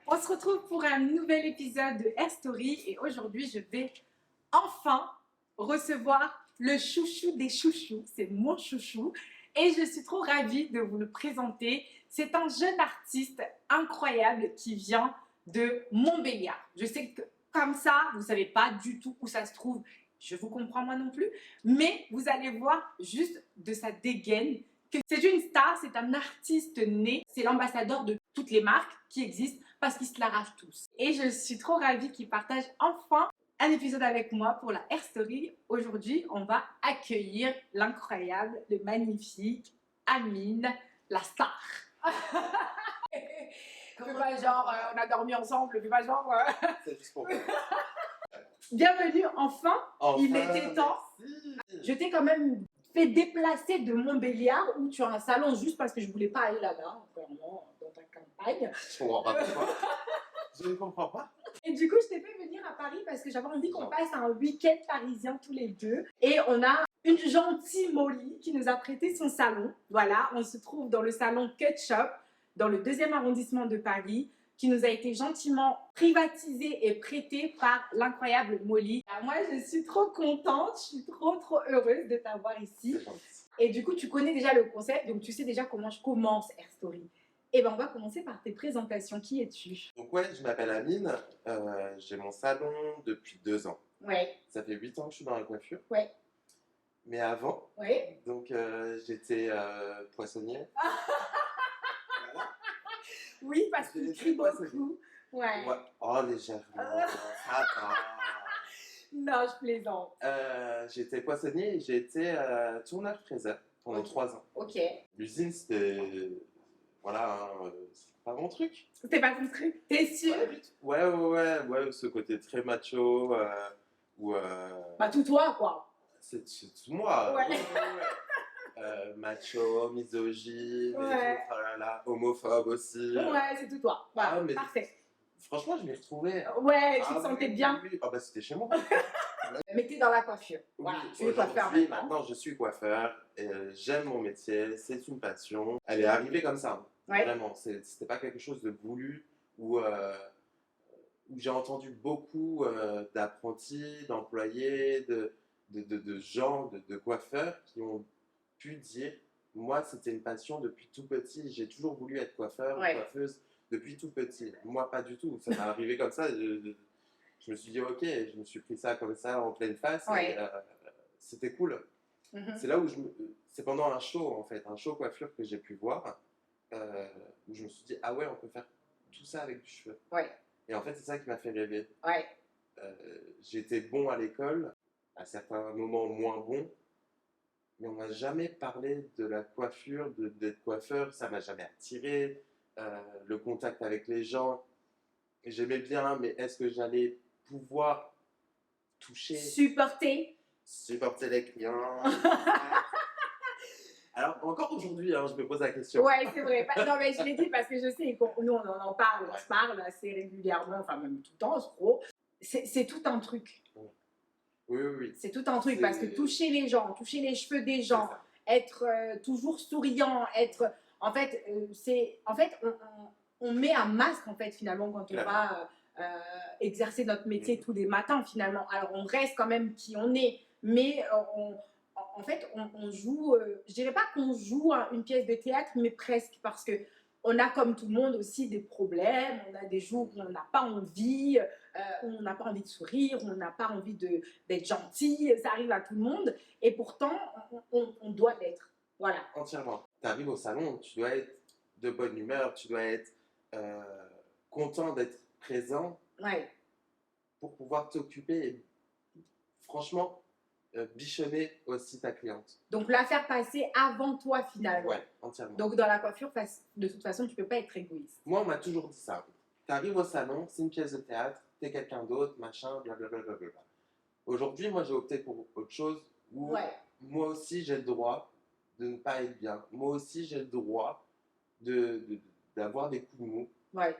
On se retrouve pour un nouvel épisode de Air Story et aujourd'hui je vais enfin recevoir le chouchou des chouchous, c'est mon chouchou et je suis trop ravie de vous le présenter. C'est un jeune artiste incroyable qui vient de Montbéliard. Je sais que comme ça, vous ne savez pas du tout où ça se trouve, je vous comprends moi non plus, mais vous allez voir juste de sa dégaine que c'est une star, c'est un artiste né, c'est l'ambassadeur de toutes les marques qui existent parce qu'ils se l'arrachent tous. Et je suis trop ravie qu'il partage enfin un épisode avec moi pour la Air Story. Aujourd'hui, on va accueillir l'incroyable, le magnifique Amine, la star. Fais pas genre, on a dormi ensemble, fais pas genre. C'est juste pour moi. Bienvenue, enfin, il Enfin, était temps. merci. Je t'ai quand même fait déplacer de Montbéliard où tu as un salon juste parce que je voulais pas aller là-bas, clairement, dans ta campagne. Je comprends pas pourquoi. Je ne comprends pas. Et du coup, je t'ai fait venir à Paris parce que j'avais envie qu'on passe un week-end parisien tous les deux. Et on a une gentille Molly qui nous a prêté son salon. Voilà, on se trouve dans le salon Cut Shop, dans le 2e arrondissement de Paris, qui nous a été gentiment privatisé et prêté par l'incroyable Molly. Alors moi, je suis trop contente, je suis trop heureuse de t'avoir ici. Et du coup, tu connais déjà le concept, donc tu sais déjà comment je commence Air Story. Et ben, on va commencer par tes présentations. Qui es-tu? Donc ouais, je m'appelle Amine. J'ai mon salon depuis 2 ans. Ouais. Ça fait 8 ans que je suis dans la coiffure. Ouais. Mais avant, Ouais. donc j'étais poissonnier. Voilà. Oui, parce qu'il crie Poissonnier. beaucoup. Ouais. Ouais. Oh, légèrement. Ça va. Non, je plaisante. J'étais poissonnier et j'ai été tourneur-fraiseur pendant 3 ans. Ok. L'usine, c'était... Voilà, c'est pas mon truc. C'était pas ton truc? T'es sûr? Ouais, ce côté très macho, Bah, tout toi, quoi. c'est tout moi. Ouais. Macho, misogyne, Ouais. et tout, oh là là, homophobe aussi. Ouais, c'est tout toi. Voilà, Ah, mais- parfait. Franchement, je m'y retrouvais. Ouais, tu te Ah, sentais oui, bien. oui. Ah bah c'était chez moi. Mais t'es dans la coiffure. Voilà, Oui, tu es coiffeur aujourd'hui, maintenant. je suis coiffeur. Et, j'aime mon métier, c'est une passion. Elle est arrivée comme ça. Ouais. Vraiment, c'était pas quelque chose de voulu où j'ai entendu beaucoup d'apprentis, d'employés, de gens, de coiffeurs qui ont pu dire moi, c'était une passion depuis tout petit. J'ai toujours voulu être coiffeur, Ouais. coiffeuse depuis tout petit. Moi, pas du tout. Ça m'est arrivé comme ça. Je me suis dit ok, je me suis pris ça comme ça en pleine face. Ouais. Et, c'était cool. Mhm. C'est là où c'est pendant un show en fait, un show coiffure que j'ai pu voir, où je me suis dit ah ouais, on peut faire tout ça avec du cheveu. Ouais. Et en fait, c'est ça qui m'a fait rêver. Ouais. J'étais bon à l'école, à certains moments moins bon, mais on m'a jamais parlé de la coiffure, d'être coiffeur, ça m'a jamais attiré. Le contact avec les gens, j'aimais bien, mais est-ce que j'allais pouvoir toucher, Supporter. supporter les clients? Alors, encore aujourd'hui, je me pose la question. Ouais, c'est vrai. Non, mais je l'ai dit parce que je sais que nous, on en parle, on se parle assez régulièrement, enfin, même tout le temps, je crois. C'est tout un truc. Oui. C'est tout un truc C'est- parce que toucher les gens, toucher les cheveux des gens, C'est ça. être toujours souriant, être. En fait, on met un masque, en fait, finalement, quand on va exercer notre métier tous les matins, finalement. Alors, on reste quand même qui on est, mais en fait, on joue. Je dirais pas qu'on joue une pièce de théâtre, mais presque, parce que. On a comme tout le monde aussi des problèmes, on a des jours où on n'a pas envie, où on n'a pas envie de sourire, où on n'a pas envie d'être gentil, ça arrive à tout le monde, et pourtant on doit l'être. Voilà. Entièrement. Tu arrives au salon, tu dois être de bonne humeur, tu dois être content d'être présent Ouais. pour pouvoir t'occuper et franchement bichonner aussi ta cliente. Donc la faire passer avant toi finalement. Ouais, entièrement. Donc dans la coiffure, de toute façon, tu peux pas être égoïste. Moi, on m'a toujours dit ça. Tu arrives au salon, c'est une pièce de théâtre, t'es quelqu'un d'autre, machin, blablabla. Aujourd'hui, moi, j'ai opté pour autre chose où Ouais. moi aussi, j'ai le droit de ne pas être bien. Moi aussi, j'ai le droit d'avoir des coups de mou. Ouais.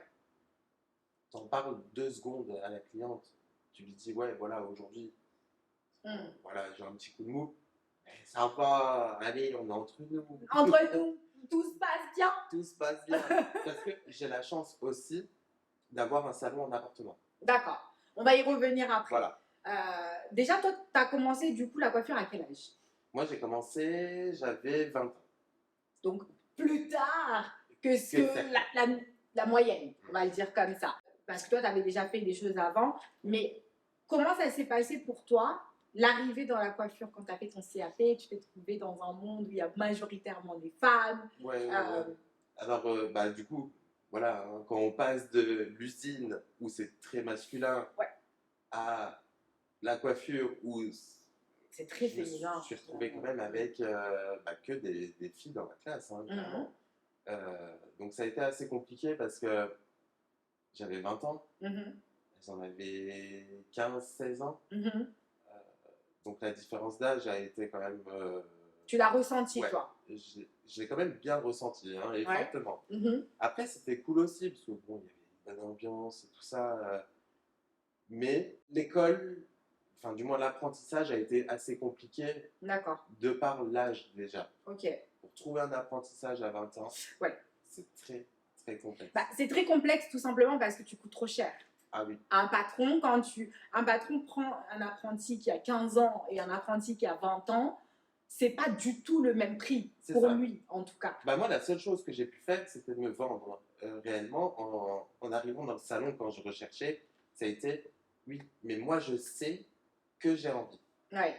T'en parles 2 secondes à la cliente. Tu lui dis, ouais, voilà, aujourd'hui, voilà, j'ai un petit coup de mou. Sympa, allez, on est entre nous. Entre nous, tout se passe bien. Tout se passe bien. Parce que j'ai la chance aussi d'avoir un salon en appartement. D'accord. On va y revenir après. Voilà. Déjà, toi, tu as commencé du coup la coiffure à quel âge? Moi, j'ai commencé, j'avais 20 ans. Donc, plus tard que ce Que que certains. la moyenne, on va le dire comme ça. Parce que toi, tu avais déjà fait des choses avant. Mais comment ça s'est passé pour toi, l'arrivée dans la coiffure quand tu as fait ton CAP? Tu t'es trouvé dans un monde où il y a majoritairement des femmes. Ouais, ouais, Euh, ouais. Alors, bah, du coup, voilà, hein, quand on passe de l'usine où c'est très masculin Ouais. à la coiffure où c'est très je me féminin. suis retrouvé quand même avec bah, que des filles dans la classe, hein, clairement. Donc ça a été assez compliqué parce que j'avais 20 ans, elles en avaient 15-16 ans. Donc la différence d'âge a été quand même... Tu l'as ressenti, ouais, toi? je l'ai quand même bien ressenti, hein, et Ouais. fortement. Après, c'était cool aussi, parce que bon, il y avait une bonne ambiance et tout ça. Mais l'école, enfin du moins l'apprentissage a été assez compliqué. D'accord. De par l'âge déjà. Ok. Pour trouver un apprentissage à 20 ans, ouais. C'est très, très complexe. Bah, c'est très complexe tout simplement parce que tu coûtes trop cher. Ah oui. Un patron prend un apprenti qui a 15 ans et un apprenti qui a 20 ans, c'est pas du tout le même prix pour ça. Lui, en tout cas. Bah moi, la seule chose que j'ai pu faire, c'était de me vendre réellement en arrivant dans le salon quand je recherchais. Ça a été, oui, mais moi, je sais que j'ai envie. Ouais.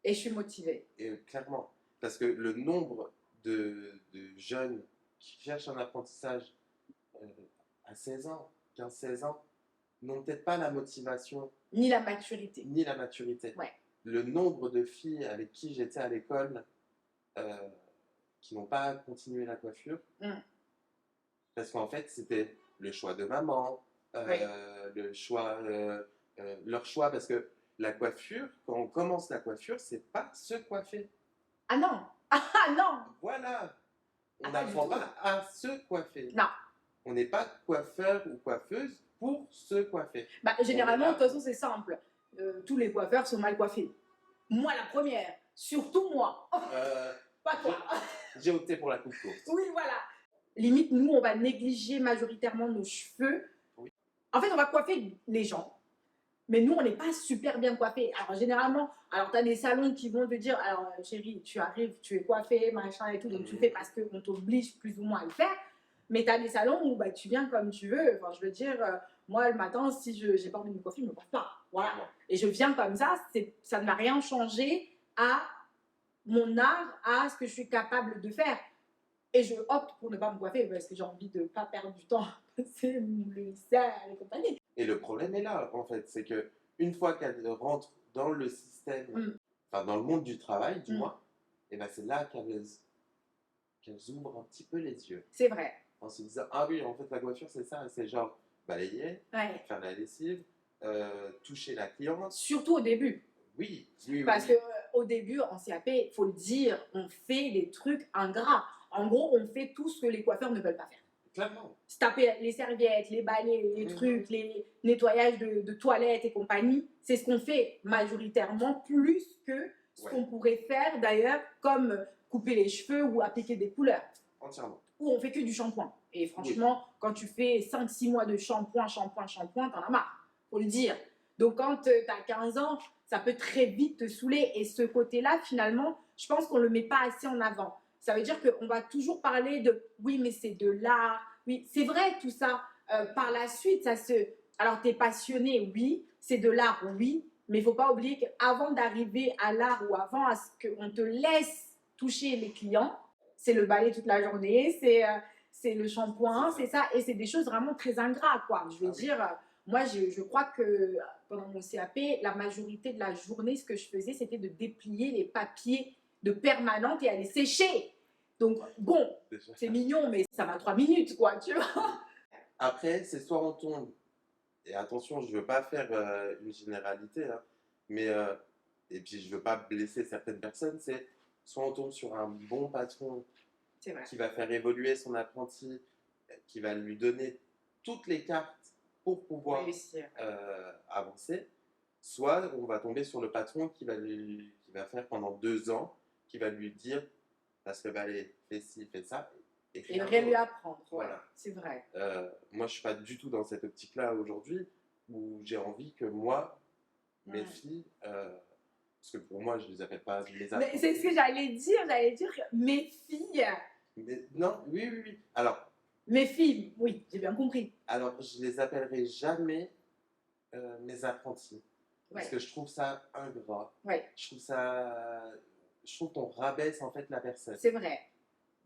Et je suis motivée. Et clairement, parce que le nombre de jeunes qui cherchent un apprentissage à 16 ans, 15-16 ans, n'ont peut-être pas la motivation. Ni la maturité. Ni la maturité. Ouais. Le nombre de filles avec qui j'étais à l'école qui n'ont pas continué la coiffure, parce qu'en fait, c'était le choix de maman, le choix, leur choix, parce que la coiffure, quand on commence la coiffure, c'est pas se coiffer. Ah non. Ah non. Voilà. On n'apprend pas à se coiffer. Non. On n'est pas coiffeur ou coiffeuse pour se coiffer. Bah, généralement, de toute façon, c'est simple. Tous les coiffeurs sont mal coiffés. Moi, la première. Surtout moi. Pas toi. J'ai opté pour la coupe courte. Oui, voilà. Limite, nous, on va négliger majoritairement nos cheveux. Oui. En fait, on va coiffer les gens. Mais nous, on n'est pas super bien coiffés. Alors, généralement, tu as des salons qui vont te dire, alors, chérie, tu arrives, tu es coiffée, machin et tout, donc tu fais parce qu'on t'oblige plus ou moins à le faire. Mais tu as des salons où bah, tu viens comme tu veux. Enfin, je veux dire, moi, le matin, si je n'ai pas envie de me coiffer, je ne me coiffe pas. Voilà. Et je viens comme ça ne m'a rien changé à mon art, à ce que je suis capable de faire. Et je opte pour ne pas me coiffer parce que j'ai envie de ne pas perdre du temps. C'est le lycée et compagnie. Et le problème est là, en fait. C'est qu'une fois qu'elle rentre dans le système, enfin dans le monde du travail, du moins, et ben c'est là qu'elles ouvrent un petit peu les yeux. C'est vrai. En se disant, ah oui, en fait, la coiffure, c'est ça. C'est genre balayer, faire la lessive, toucher la cliente. Surtout au début. Oui. Parce qu'au début, en CAP, il faut le dire, on fait des trucs ingrats. En gros, on fait tout ce que les coiffeurs ne veulent pas faire. Clairement. Se taper les serviettes, les balais, les trucs, les nettoyages de toilettes et compagnie, c'est ce qu'on fait majoritairement, plus que ce qu'on pourrait faire d'ailleurs, comme couper les cheveux ou appliquer des couleurs. Entièrement. Ou on fait que du shampoing. Et franchement, quand tu fais 5-6 mois de shampoing, t'en as marre, faut le dire. Donc quand tu as 15 ans, ça peut très vite te saouler. Et ce côté-là, finalement, je pense qu'on ne le met pas assez en avant. Ça veut dire qu'on va toujours parler de « oui, mais c'est de l'art ». Oui, c'est vrai tout ça. Par la suite, ça se... Alors, tu es passionné, oui. C'est de l'art, oui. Mais il ne faut pas oublier qu'avant d'arriver à l'art ou avant à ce qu'on te laisse toucher les clients, c'est le balai toute la journée, c'est le shampoing, c'est ça. Et c'est des choses vraiment très ingrats, quoi. Je veux dire, moi, je crois que pendant mon CAP, la majorité de la journée, ce que je faisais, c'était de déplier les papiers de permanente et à les sécher. Donc, bon, c'est mignon, mais ça va 3 minutes, quoi, tu vois. Après, c'est soit on tombe, et attention, je ne veux pas faire une généralité, hein, mais, et puis je ne veux pas blesser certaines personnes, c'est soit on tombe sur un bon patron qui va faire évoluer son apprenti, qui va lui donner toutes les cartes pour pouvoir avancer, soit on va tomber sur le patron qui va qui va faire pendant 2 ans, qui va lui dire, parce que bah, allez, fais ci, fais ça, et Et rien rien lui d'autre. apprendre. Ouais, Voilà. c'est vrai. Moi, je suis pas du tout dans cette optique-là aujourd'hui, où j'ai envie que moi, mes filles, parce que pour moi, je les appelle pas mes Mais c'est ce que j'allais dire mes filles. Mais non, oui, oui, oui. Mes filles, oui, j'ai bien compris. Alors, je les appellerai jamais mes apprentis. Parce Ouais. que je trouve ça ingrat. Ouais. Je trouve qu'on rabaisse en fait la personne. C'est vrai.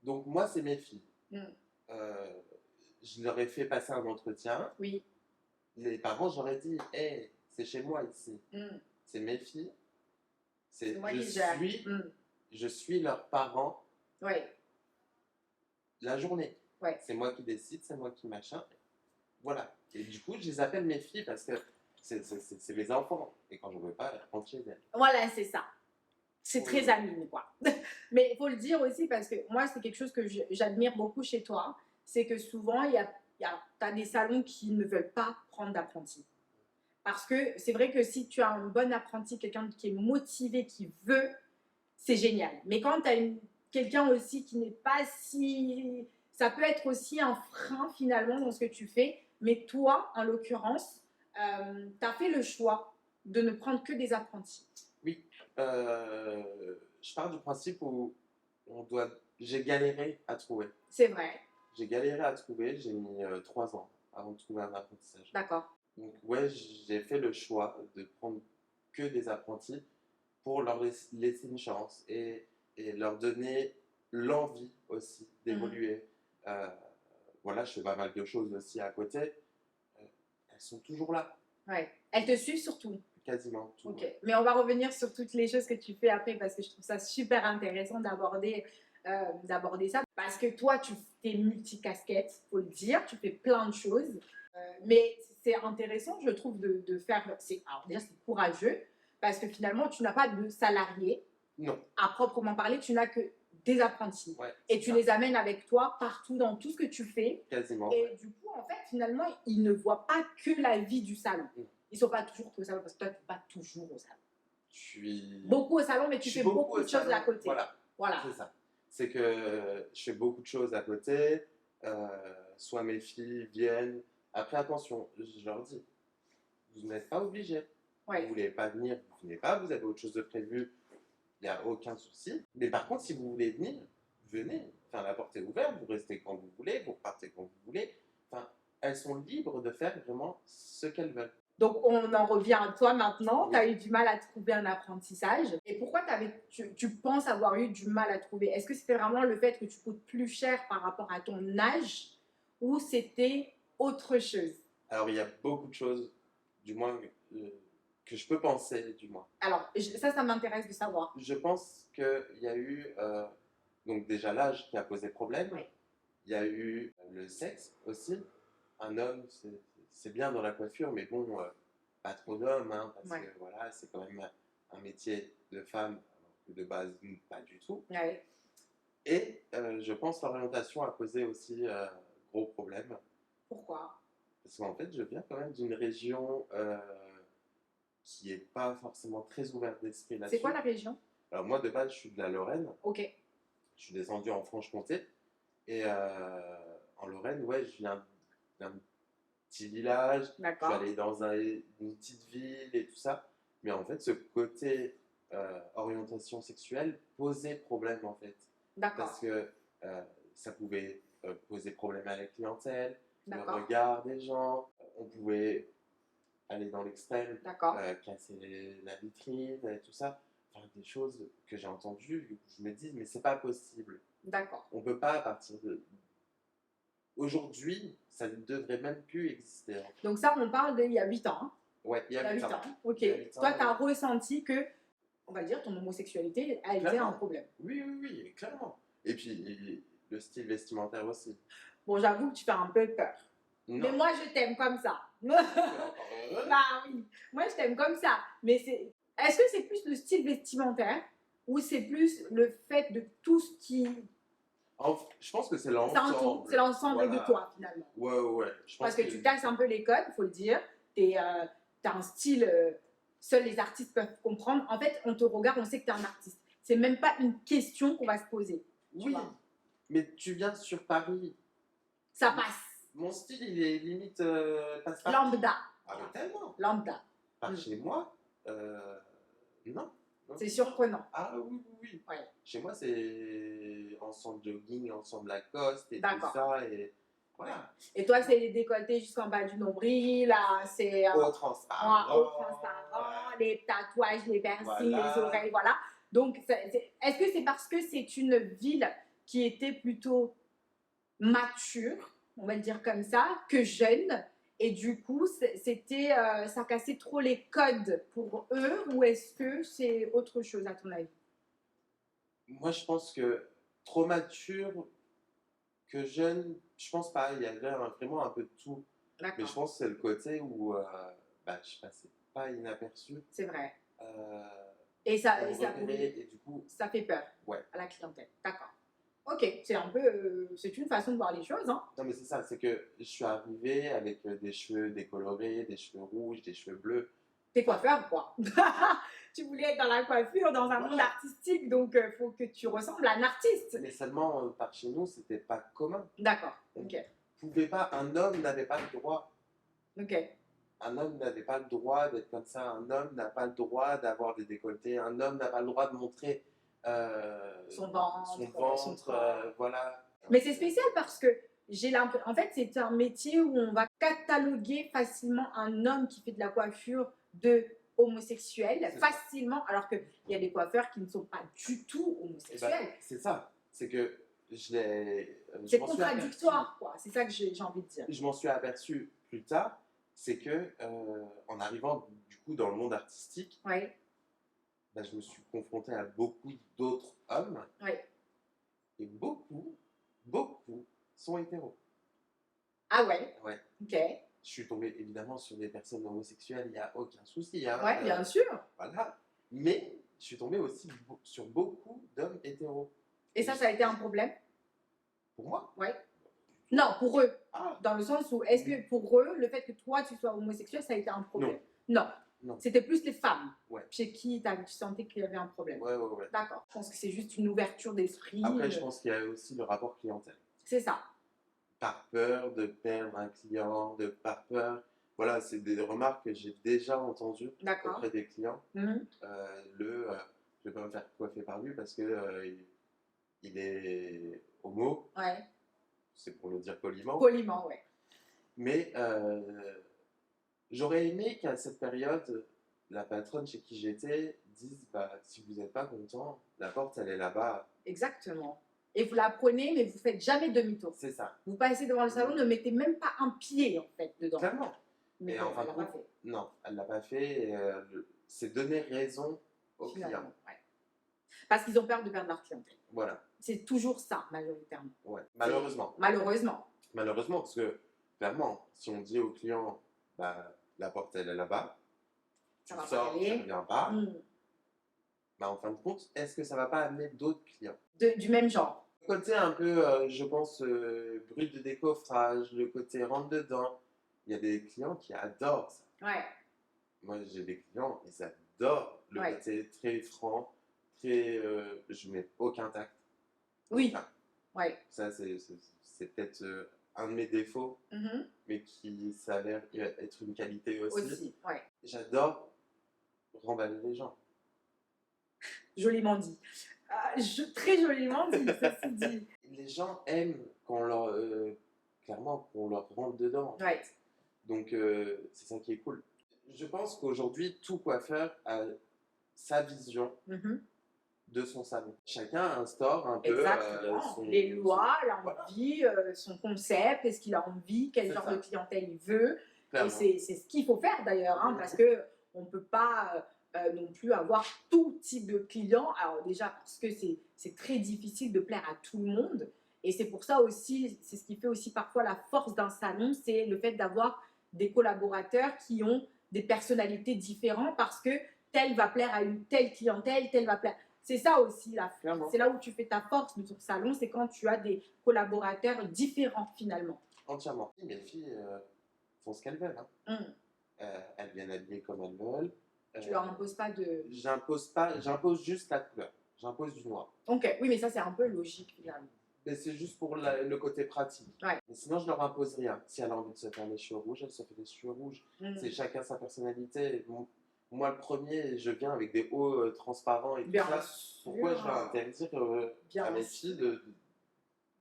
Donc moi, c'est mes filles. Mm. Je leur ai fait passer un entretien. Oui. Les parents, j'aurais dit, hey, c'est chez moi ici. C'est mes filles. C'est moi qui gère. Je suis leur parent. Ouais. La journée. Ouais. C'est moi qui décide, c'est moi qui machin. Voilà. Et du coup, je les appelle mes filles parce que c'est mes enfants. Et quand je ne veux pas, elles rentrent chez elles. Voilà, c'est ça. C'est très amine, quoi. Mais il faut le dire aussi parce que moi, c'est quelque chose que j'admire beaucoup chez toi. C'est que souvent, t'as des salons qui ne veulent pas prendre d'apprentis. Parce que c'est vrai que si tu as un bon apprenti, quelqu'un qui est motivé, qui veut, c'est génial. Mais quand tu as quelqu'un aussi qui n'est pas si... Ça peut être aussi un frein finalement dans ce que tu fais. Mais toi, en l'occurrence, tu as fait le choix de ne prendre que des apprentis. Oui. Je pars du principe où j'ai galéré à trouver. C'est vrai. J'ai galéré à trouver. J'ai mis 3 ans avant de trouver un apprentissage. D'accord. Donc ouais, j'ai fait le choix de prendre que des apprentis pour leur laisser une chance et leur donner l'envie aussi d'évoluer. Voilà, je fais pas mal de choses aussi à côté. Elles sont toujours là. Ouais. Elles te suivent surtout. Quasiment. Tout. Ok. Mais on va revenir sur toutes les choses que tu fais après parce que je trouve ça super intéressant d'aborder ça. Parce que toi, tu es multicasquette, faut le dire. Tu fais plein de choses. Mais c'est intéressant, je trouve, de faire... Alors déjà, c'est courageux parce que finalement, tu n'as pas de salariés. Non. À proprement parler, tu n'as que des apprentis. Ouais, et tu les amènes avec toi partout dans tout ce que tu fais. Quasiment. Et du coup, en fait, finalement, ils ne voient pas que la vie du salon. Ils ne sont pas toujours au salon parce que toi, tu n'es pas toujours au salon. Je suis beaucoup au salon, mais tu fais beaucoup de choses à côté. Voilà. C'est ça. C'est que je fais beaucoup de choses à côté. Soit mes filles viennent. Après, attention, je leur dis, vous n'êtes pas obligés. Vous ne voulez pas venir, vous ne venez pas. Vous avez autre chose de prévu, il n'y a aucun souci. Mais par contre, si vous voulez venir, venez. Enfin, la porte est ouverte, vous restez quand vous voulez, vous repartez quand vous voulez. Enfin, elles sont libres de faire vraiment ce qu'elles veulent. Donc, on en revient à toi maintenant. Tu as eu du mal à trouver un apprentissage. Et pourquoi tu penses avoir eu du mal à trouver? Est-ce que c'était vraiment le fait que tu coûtes plus cher par rapport à ton âge ou c'était autre chose? Alors, il y a beaucoup de choses, du moins, que je peux penser, du moins. Alors, ça m'intéresse de savoir. Je pense qu'il y a eu, donc déjà l'âge qui a posé problème. Oui. Il y a eu le sexe aussi. Un homme, c'est bien dans la coiffure, mais bon, pas trop d'hommes, hein, parce que voilà, c'est quand même un métier de femme, alors que de base, pas du tout. Ouais. Et je pense l'orientation a causé aussi gros problème. Pourquoi? Parce qu'en fait, je viens quand même d'une région qui n'est pas forcément très ouverte d'esprit là-dessus. C'est quoi la région? Alors moi, de base, je suis de la Lorraine. Ok. Je suis descendu en Franche-Comté. Et en Lorraine, ouais, je viens d'un petit village. D'accord. Je suis allé dans une petite ville et tout ça. Mais en fait, ce côté orientation sexuelle posait problème, en fait. D'accord. Parce que ça pouvait poser problème à la clientèle, le D'accord. regard des gens. On pouvait aller dans l'extrême, casser la vitrine et tout ça. Enfin, des choses que j'ai entendues, je me dis, mais c'est pas possible. D'accord. On peut pas, à partir de... Aujourd'hui, ça ne devrait même plus exister. Hein. Donc ça, on parle d'il y a 8 ans. Hein. Ouais, il y a 8 ans. Ok. 8 ans, toi, tu as ressenti que, on va dire, ton homosexualité, elle était un problème. Oui, oui, oui, clairement. Et puis, le style vestimentaire aussi. Bon, j'avoue que tu fais un peu peur. Non. Mais moi, je t'aime comme ça. Bah oui, moi, je t'aime comme ça. Mais est-ce que c'est plus le style vestimentaire ou c'est plus le fait de tout ce qui... Je pense que c'est l'ensemble. C'est l'ensemble de toi, finalement. Ouais. Parce que tu casses un peu les codes, il faut le dire. Tu as un style seuls les artistes peuvent comprendre. En fait, on te regarde, on sait que tu es un artiste. C'est même pas une question qu'on va se poser. Oui, vois. mais tu viens sur Paris. Ça passe. Mon style, il est limite passe-partout. Lambda. Ah, mais tellement. Lambda. Par chez moi, non. Non. C'est surprenant. Ah oui, oui, oui. Ouais. Chez moi, c'est ensemble jogging, ensemble Lacoste et tout D'accord. ça. Et voilà. Et toi, c'est les décolletés jusqu'en bas du nombril, là, c'est Au transparent. au transparent, les tatouages, les piercings, Voilà. les oreilles, voilà. Donc, est-ce que c'est parce que c'est une ville qui était plutôt mature, on va le dire comme ça, que jeune, et du coup, c'était, ça cassait trop les codes pour eux, ou est-ce que c'est autre chose à ton avis? Moi, je pense que trop mature que jeune, je pense pas. Il y avait vraiment un peu de tout. Mais je D'accord, pense que c'est le côté où je passais pas inaperçu. c'est vrai. Et Et ça, et ça, repérer, et du coup, ça fait peur ouais. à la clientèle. D'accord. Ok, c'est un peu, c'est une façon de voir les choses, hein. Non, mais c'est ça, c'est que je suis arrivé avec des cheveux décolorés, des cheveux rouges, des cheveux bleus. T'es coiffeur, quoi. Tu voulais être dans la coiffure, dans un monde Voilà. artistique, donc il faut que tu ressembles à un artiste. Mais seulement par chez nous, c'était pas commun. D'accord, ok. Un homme n'avait pas le droit. Ok, Un homme n'avait pas le droit d'être comme ça. Un homme n'a pas le droit d'avoir des décolletés. Un homme n'a pas le droit de montrer son ventre, son ventre, son corps. voilà. Mais c'est spécial parce que j'ai l'impression, en fait, c'est un métier où on va cataloguer facilement un homme qui fait de la coiffure de homosexuel, C'est ça. facilement, alors qu'il y a des coiffeurs qui ne sont pas du tout Eh ben, homosexuels. c'est ça. C'est que je l'ai. C'est contradictoire, quoi. C'est ça que j'ai envie de dire. Je m'en suis aperçu plus tard, c'est que en arrivant du coup dans le monde artistique, Oui, je me suis confronté à beaucoup d'autres hommes oui. et beaucoup sont hétéros. Ah ouais, Ouais. ok. Je suis tombé évidemment sur des personnes homosexuelles, il n'y a aucun souci. Hein, Ouais, bien sûr. Voilà. Mais je suis tombé aussi sur beaucoup d'hommes hétéros. Et ça a été un problème? Pour moi. Ouais. Non, pour eux. Ah, Dans le sens où, est-ce que pour eux, le fait que toi, tu sois homosexuel, ça a été un problème? Non. non. C'était plus les femmes Ouais. chez qui tu sentais qu'il y avait un problème. Ouais. D'accord. Je pense que c'est juste une ouverture d'esprit. Après, je pense qu'il y a aussi le rapport clientèle. C'est ça. Par peur de perdre un client, par peur. Voilà, c'est des remarques que j'ai déjà entendues D'accord. auprès des clients. Mhm. Je vais pas me faire coiffer par lui parce que il est homo. Ouais. C'est pour le dire poliment. Poliment, ouais. Mais j'aurais aimé qu'à cette période, la patronne chez qui j'étais dise si vous n'êtes pas content, la porte elle est là-bas. Exactement. Et vous la prenez, mais vous faites jamais demi-tour. C'est ça. Vous passez devant le salon, ne mettez même pas un pied en fait dedans. Clairement. Mais Et en fin de compte, non, elle l'a pas fait. Et, c'est donner raison aux clients. Ouais. Parce qu'ils ont peur de perdre leur clientèle. Voilà. C'est toujours ça, majoritairement. Ouais. Malheureusement. Malheureusement. Malheureusement, parce que clairement, si on dit au client, la porte elle est là-bas, Ça tu va sors, pas tu aller. ne reviens pas. En fin de compte, est-ce que ça va pas amener d'autres clients? Du même genre. Le côté un peu, je pense, brut de décoffrage, le côté rentre dedans, il y a des clients qui adorent ça. Ouais. Moi, j'ai des clients, ils adorent le côté très franc, très. Je mets aucun tact. Oui. Enfin, Ouais. ça, c'est peut-être un de mes défauts, mais qui s'avère être une qualité aussi. Ouais. J'adore remballer les gens. Joliment dit. Très joliment dit, ceci dit. Les gens aiment quand clairement, qu'on leur rentre dedans. En Ouais. fait. Donc, c'est ça qui est cool. Je pense qu'aujourd'hui, tout coiffeur a sa vision de son salon. Chacun instaure un peu les lois, l'envie, son concept, est-ce qu'il a envie, quel genre de clientèle il veut. Clairement. Et c'est ce qu'il faut faire d'ailleurs, parce qu'on ne peut pas non plus avoir tout type de clients. Alors déjà parce que c'est très difficile de plaire à tout le monde. Et c'est pour ça aussi, c'est ce qui fait aussi parfois la force d'un salon, c'est le fait d'avoir des collaborateurs qui ont des personnalités différentes parce que tel va plaire à une telle clientèle, tel va plaire. C'est ça aussi, c'est là où tu fais ta force de ton salon, c'est quand tu as des collaborateurs différents finalement. Entièrement. Mes filles font ce qu'elles veulent. Elles viennent habiller comme elles veulent. Tu leur imposes pas de... J'impose juste la couleur. J'impose du noir. Ok, oui, mais ça, c'est un peu logique, finalement. Mais c'est juste pour le côté pratique. Ouais. Mais sinon, je leur impose rien. Si elle a envie de se faire les cheveux rouges, elle se fait les cheveux rouges. C'est chacun sa personnalité. Moi, le premier, je viens avec des hauts transparents et tout Bien ça. sûr. Pourquoi je vais interdire Bien à mes sûr. filles de...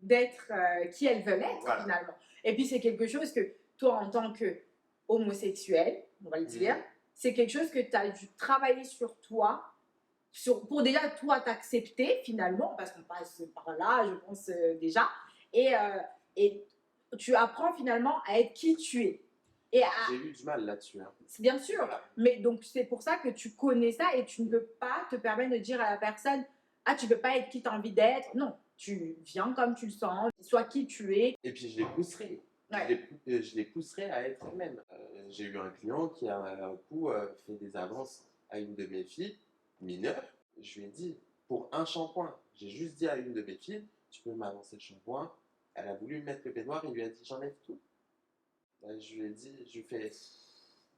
D'être qui elles veulent être, Voilà. finalement. Et puis, c'est quelque chose que toi, en tant que homosexuel, on va le dire, c'est quelque chose que tu as dû travailler sur toi, pour déjà, toi, t'accepter, finalement, parce qu'on passe par là, je pense, déjà, et tu apprends, finalement, à être qui tu es. Et J'ai eu du mal là-dessus. Hein. bien sûr, Voilà. mais donc, c'est pour ça que tu connais ça et tu ne peux pas te permettre de dire à la personne « Ah, tu ne peux pas être qui tu as envie d'être. » Non, tu viens comme tu le sens, sois qui tu es. Et puis, je les pousserai. Ouais. Je les pousserai à être elles-mêmes. J'ai eu un client qui a un coup fait des avances à une de mes filles, mineure. Je lui ai dit, pour un shampoing, j'ai juste dit à une de mes filles, tu peux m'avancer le shampoing. Elle a voulu mettre le peignoir, il lui a dit, j'enlève tout. Je lui ai dit, je lui fais,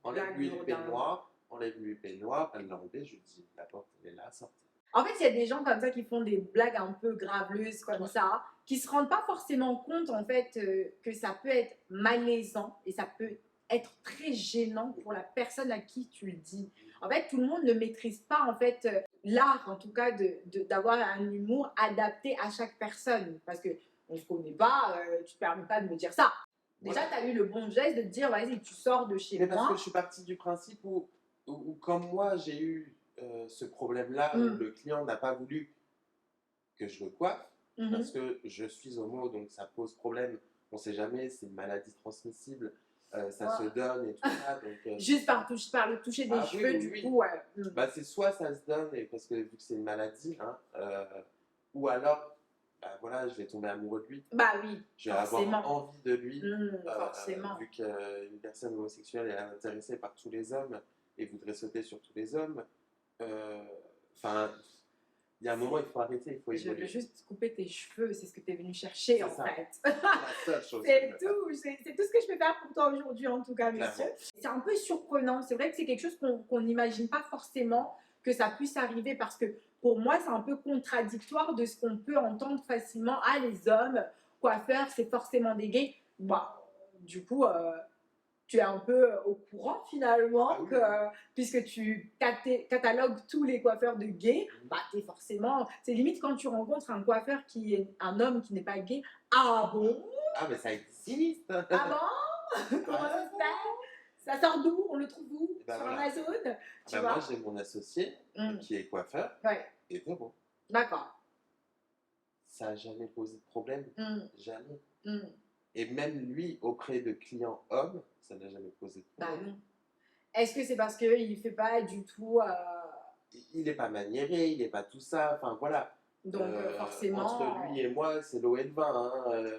enlève-lui le peignoir, enlève-lui le peignoir. Elle l'a enlevé, je lui ai dit, la porte, elle est là, sortez. En fait, il y a des gens comme ça qui font des blagues un peu graveleuses comme ça, qui se rendent pas forcément compte en fait que ça peut être malaisant et ça peut être très gênant pour la personne à qui tu le dis. En fait, tout le monde ne maîtrise pas en fait l'art, en tout cas, d'avoir un humour adapté à chaque personne, parce que on se connaît pas, tu te permets pas de me dire ça. Déjà, tu as eu le bon geste de te dire, vas-y, tu sors de chez Mais moi. parce que je suis partie du principe où comme moi, j'ai eu ce problème-là, où le client n'a pas voulu que je le coiffe, parce que je suis homo, donc ça pose problème. On ne sait jamais, c'est une maladie transmissible, ça se donne et tout ça. Donc, juste par le toucher des cheveux, du coup, ouais. Bah, c'est soit ça se donne, parce que vu que c'est une maladie, hein, ou alors, bah, voilà, je vais tomber amoureux de lui. Bah oui, je vais avoir envie de lui, forcément. vu qu'une personne homosexuelle est intéressée par tous les hommes et voudrait sauter sur tous les hommes. Enfin, il y a un moment, il faut arrêter, il faut évoluer. Je veux juste couper tes cheveux, c'est ce que tu es venu chercher en fait. C'est la seule chose. C'est tout ce que je peux faire pour toi aujourd'hui en tout cas, monsieur. C'est un peu surprenant, c'est vrai que c'est quelque chose qu'on n'imagine pas forcément que ça puisse arriver, parce que pour moi, c'est un peu contradictoire de ce qu'on peut entendre facilement. Ah, les hommes coiffeurs, c'est forcément des gays. Bah, du coup, tu es un peu au courant finalement, puisque tu catalogues tous les coiffeurs de gays, bah, t'es forcément... C'est limite quand tu rencontres un coiffeur qui est un homme qui n'est pas gay. Ah bon? Ah, mais ça existe. Ah bon? Comment ça se fait? Ça sort d'où? On le trouve où? Sur Amazon? Tu vois? Moi, j'ai mon associé qui est coiffeur et c'est bon. D'accord. Ça n'a jamais posé de problème. Jamais. Mm. Et même lui, auprès de clients hommes, ça n'a jamais posé de problème. Bah non. Est-ce que c'est parce qu'il ne fait pas du tout... Il n'est pas maniéré, il n'est pas tout ça, enfin voilà. Donc forcément... Entre lui et moi, c'est l'eau et le vin. Hein,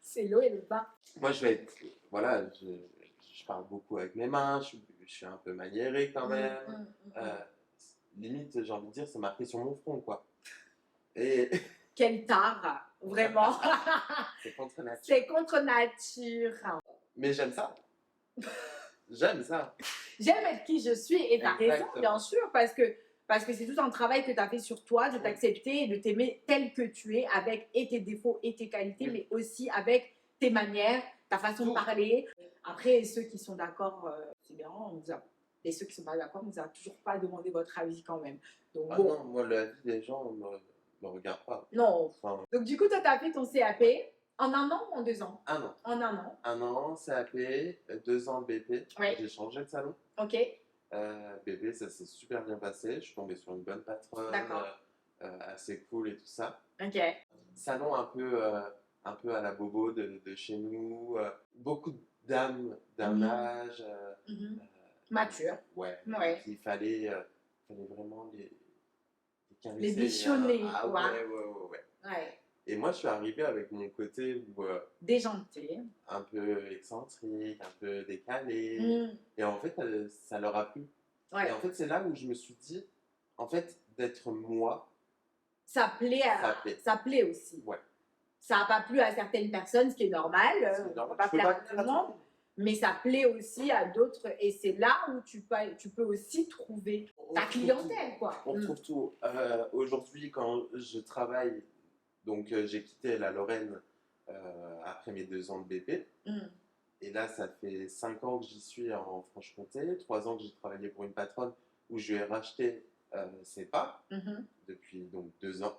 C'est l'eau et le vin. Moi, je vais être... Voilà, je parle beaucoup avec mes mains, je suis un peu maniéré quand même. Limite, j'ai envie de dire, c'est marqué sur mon front, quoi. Et... Quel tard, vraiment. C'est contre nature. C'est contre nature. Mais j'aime ça. J'aime ça. J'aime être qui je suis et tu as raison, bien sûr, parce que c'est tout un travail que tu as fait sur toi, de t'accepter et de t'aimer tel que tu es, avec et tes défauts et tes qualités, mais aussi avec tes manières, ta façon de parler. Après, ceux qui sont d'accord, c'est bien, et ceux qui ne sont pas d'accord, on ne nous a toujours pas demandé votre avis quand même. Donc, bon. Non, moi, l'avis des gens ne me regarde pas. Non. Enfin... Donc, du coup, toi, tu as fait ton CAP en 1 an ou en 2 ans? 1 an. En 1 an. 1 an, CAP, 2 ans BP. J'ai changé de salon. Ok. BP, ça s'est super bien passé. Je suis tombé sur une bonne patronne, assez cool et tout ça. Ok. Salon un peu à la bobo de chez nous. Beaucoup de dames d'un âge. Mature. Ouais. Il fallait vraiment les bichonner, quoi. Ouais. Et moi, je suis arrivé avec mon côté déjanté, un peu excentrique, un peu décalé. Et en fait, ça leur a plu. Et en fait, c'est là où je me suis dit, en fait, d'être moi, ça plaît aussi. Ouais. Ça n'a pas plu à certaines personnes, ce qui est normal. On ne va pas plaire à tout le monde. Mais ça plaît aussi à d'autres et c'est là où tu peux aussi trouver On ta trouve clientèle, tout. quoi. On trouve tout. Aujourd'hui, quand je travaille, donc j'ai quitté la Lorraine après mes 2 ans de BP. Mm. Et là, ça fait 5 ans que j'y suis en Franche-Comté, 3 ans que j'ai travaillé pour une patronne où je lui ai racheté ses parts Mhm. depuis donc 2 ans.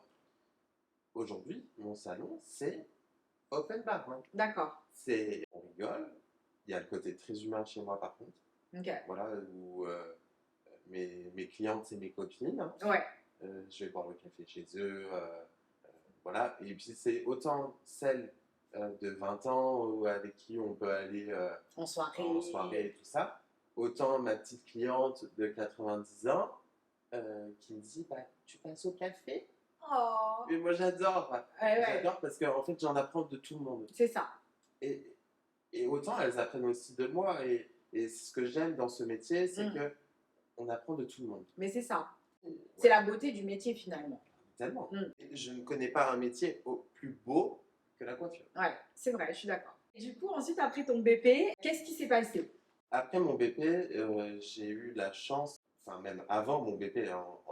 Aujourd'hui, mon salon, c'est open bar, hein. D'accord. On rigole. Il y a le côté très humain chez moi, par contre. Ok. Voilà, où mes clientes, c'est mes copines, hein. Ouais. Je vais boire le café chez eux. Voilà. Et puis, c'est autant celles de 20 ans avec qui on peut aller En soirée. en soirée et tout ça. Autant ma petite cliente de 90 ans qui me dit bah, tu passes au café. Oh. Et moi, j'adore. Ouais, ouais. J'adore parce qu'en fait, j'en apprends de tout le monde. C'est ça. Et, et autant elles apprennent aussi de moi. Et ce que j'aime dans ce métier, c'est que on apprend de tout le monde. Mais c'est ça. Ouais. C'est la beauté du métier finalement. Tellement. Mm. Et je ne connais pas un métier plus beau que la coiffure. Ouais, c'est vrai, je suis d'accord. Et du coup, ensuite, après ton BP, qu'est-ce qui s'est passé? Après mon BP, j'ai eu la chance, enfin même avant mon BP en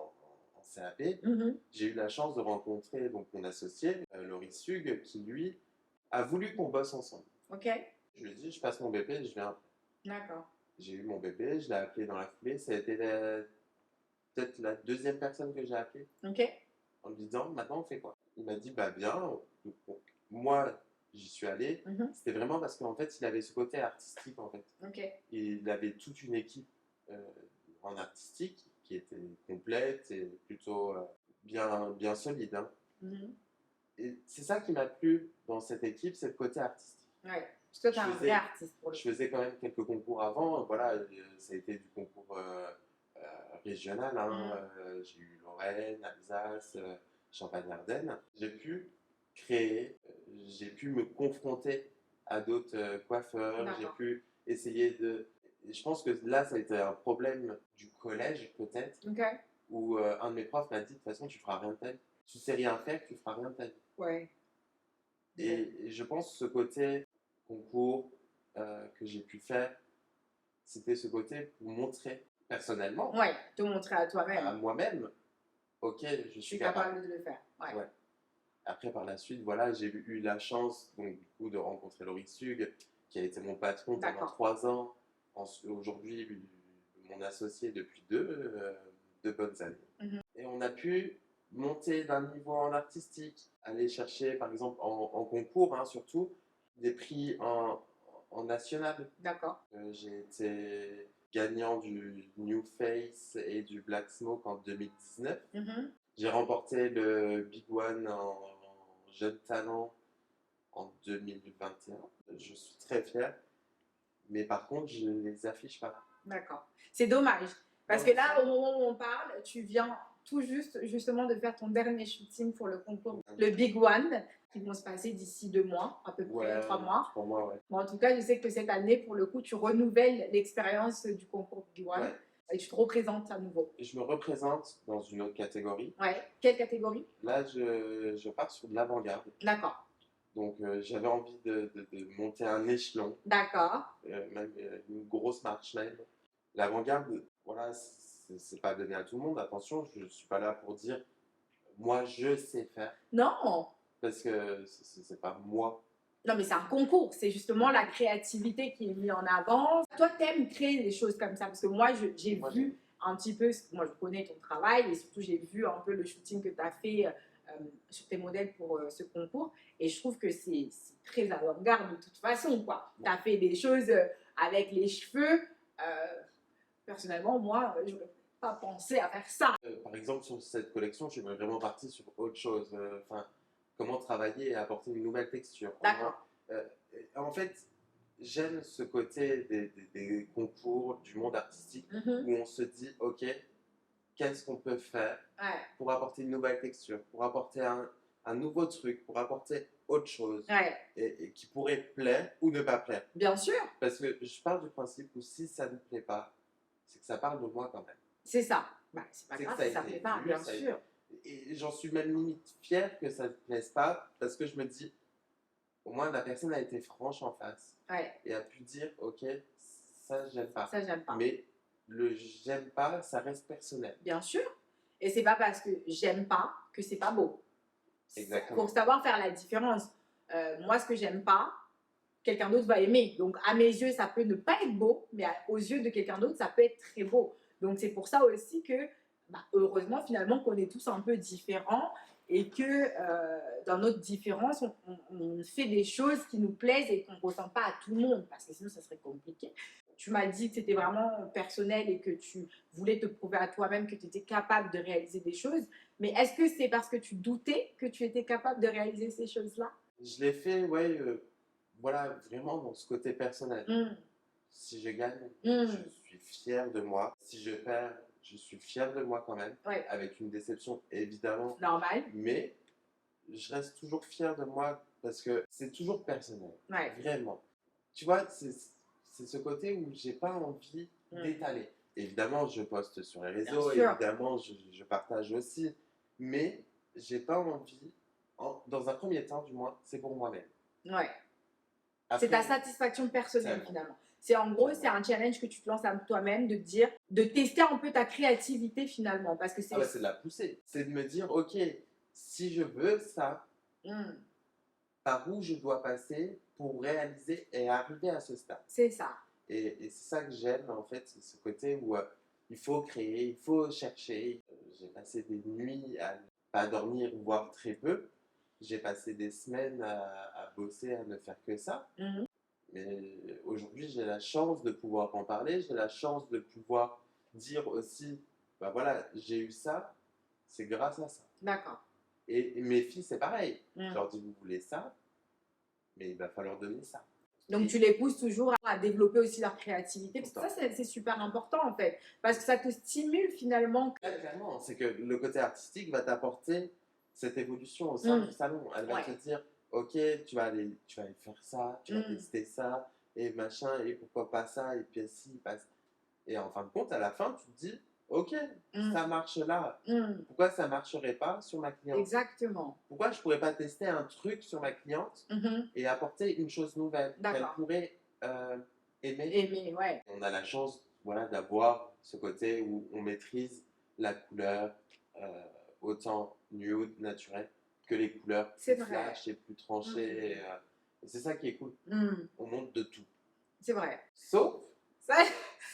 CAP, j'ai eu la chance de rencontrer donc mon associé, Laurie Sug, qui lui a voulu qu'on bosse ensemble. Ok. Je lui ai dit, je passe mon BP, je viens. D'accord. J'ai eu mon BP, je l'ai appelé dans la foulée. Ça a été peut-être la deuxième personne que j'ai appelée Ok. en lui disant, maintenant on fait quoi? Il m'a dit, bah bien. Donc, moi, j'y suis allé. C'était vraiment parce qu'en fait, il avait ce côté artistique en fait. Ok. Il avait toute une équipe en artistique qui était complète et plutôt bien solide, hein. Et c'est ça qui m'a plu dans cette équipe, c'est le côté artistique. Ouais. Parce que toi, t'es un vrai artiste pour le coup. Je faisais quand même quelques concours avant. Voilà, ça a été du concours régional, hein. J'ai eu Lorraine, Alsace, Champagne-Ardenne. J'ai pu créer, j'ai pu me confronter à d'autres coiffeurs. J'ai pu essayer de. Et je pense que là, ça a été un problème du collège, peut-être, où un de mes profs m'a dit de toute façon, tu feras rien de ta vie. Tu sais rien faire, tu feras rien de ta vie. Ouais. Et je pense que ce côté concours que j'ai pu faire, c'était ce côté pour montrer personnellement, ouais, te montrer à toi-même, à moi-même, ok, je suis capable de le faire. Ouais. Ouais. Après, par la suite, voilà, j'ai eu la chance donc, du coup, de rencontrer Laurie Sug, qui a été mon patron pendant 3 ans. Aujourd'hui, mon associé depuis deux bonnes années. Et on a pu monter d'un niveau en artistique, aller chercher, par exemple, en concours, hein, surtout, des prix en national. D'accord. J'ai été gagnant du New Face et du Black Smoke en 2019. J'ai remporté le Big One en jeune talent en 2021. Je suis très fier. Mais par contre, je ne les affiche pas. D'accord. C'est dommage. Parce que là, au moment où on parle, tu viens tout juste, justement, de faire ton dernier shooting pour le concours, le Big One, qui vont se passer d'ici 2 mois, à peu près, 3 mois. 3 mois, ouais. Bon, en tout cas, je sais que cette année, pour le coup, tu renouvelles l'expérience du concours Big One. Ouais. Et tu te représentes à nouveau. Je me représente dans une autre catégorie. Ouais. Quelle catégorie? Là, je pars sur de l'avant-garde. D'accord. Donc, j'avais envie de monter un échelon. D'accord. Même une grosse marche même. L'avant-garde, voilà, c'est pas donné à tout le monde. Attention, je suis pas là pour dire moi je sais faire. Non. Parce que c'est pas moi. Non, mais c'est un concours. C'est justement la créativité qui est mise en avant. Toi, t'aimes créer des choses comme ça. Parce que moi, j'ai vu un petit peu, moi je connais ton travail et surtout j'ai vu un peu le shooting que tu as fait sur tes modèles pour ce concours. Et je trouve que c'est très avant-garde de toute façon, quoi. Tu as fait des choses avec les cheveux. Personnellement, moi, je n'aurais pas pensé à faire ça. Par exemple, sur cette collection, je suis vraiment partie sur autre chose. Comment travailler et apporter une nouvelle texture. D'accord. En fait, j'aime ce côté des concours, du monde artistique, où on se dit, ok, qu'est-ce qu'on peut faire pour apporter une nouvelle texture, pour apporter un nouveau truc, pour apporter autre chose, et qui pourrait plaire ou ne pas plaire. Bien sûr. Parce que je pars du principe où si ça ne plaît pas, c'est que ça parle de moi quand même. C'est ça. Bah, c'est pas grave si ça ne plaît pas, bien sûr. Et j'en suis même limite fier que ça ne plaise pas, parce que je me dis, au moins la personne a été franche en face Ouais, et a pu dire, ok, ça j'aime pas. ça, j'aime pas. Mais le j'aime pas, ça reste personnel. Bien sûr. Et c'est pas parce que j'aime pas que c'est pas beau. Exactement. Faut savoir faire la différence. Moi, ce que j'aime pas, quelqu'un d'autre va aimer. Donc, à mes yeux, ça peut ne pas être beau, mais aux yeux de quelqu'un d'autre, ça peut être très beau. Donc, c'est pour ça aussi que, heureusement, finalement, qu'on est tous un peu différents et que dans notre différence, on fait des choses qui nous plaisent et qu'on ne ressent pas à tout le monde, parce que sinon, ça serait compliqué. Tu m'as dit que c'était vraiment personnel et que tu voulais te prouver à toi-même que tu étais capable de réaliser des choses. Mais est-ce que c'est parce que tu doutais que tu étais capable de réaliser ces choses-là? Je l'ai fait, ouais, voilà, vraiment dans ce côté personnel. Mmh. Si je gagne, Mmh. je suis fier de moi. Si je perds, je suis fier de moi quand même. Ouais. Avec une déception, évidemment. Normal. Mais je reste toujours fier de moi parce que c'est toujours personnel. Ouais. Vraiment. Tu vois, c'est ce côté où j'ai pas envie d'étaler. Évidemment, je poste sur les réseaux, sûr. évidemment, je partage aussi. Mais j'ai pas envie, dans un premier temps du moins, c'est pour moi-même. Ouais. Après, C'est ta satisfaction personnelle c'est- finalement. C'est en gros, c'est un challenge que tu te lances à toi-même de te dire, de tester un peu ta créativité finalement. Parce que c'est. ah bah, c'est de la pousser. C'est de me dire, ok, si je veux ça, Mmh. par où je dois passer pour réaliser et arriver à ce stade. C'est ça. Et c'est ça que j'aime en fait, c'est ce côté où il faut créer, il faut chercher. J'ai passé des nuits à ne pas dormir, voire très peu. J'ai passé des semaines à bosser, à ne faire que ça. Mmh. Mais aujourd'hui, j'ai la chance de pouvoir en parler, j'ai la chance de pouvoir dire aussi, bah voilà, j'ai eu ça, c'est grâce à ça. D'accord. Et mes filles, c'est pareil. Mmh. Je leur dis, vous voulez ça, mais il va falloir donner ça. Donc, tu les pousses toujours à développer aussi leur créativité. Parce que ça, c'est super important en fait. Parce que ça te stimule finalement. Clairement, c'est que le côté artistique va t'apporter cette évolution au sein du salon. Elle va Ouais. te dire, ok, tu vas aller faire ça, tu vas tester ça, et machin, et pourquoi pas ça, et puis si, passe. Et en fin de compte, à la fin, tu te dis, ok, ça marche là. Pourquoi ça marcherait pas sur ma cliente? Exactement. Pourquoi je pourrais pas tester un truc sur ma cliente et apporter une chose nouvelle qu'elle D'accord. pourrait aimer? Aimer, ouais. On a la chance, voilà, d'avoir ce côté où on maîtrise la couleur, autant nude, naturelle, que les couleurs C'est plus vrai. flash et plus tranchées. Et c'est ça qui est cool. On monte de tout. C'est vrai. Sauf, Ça,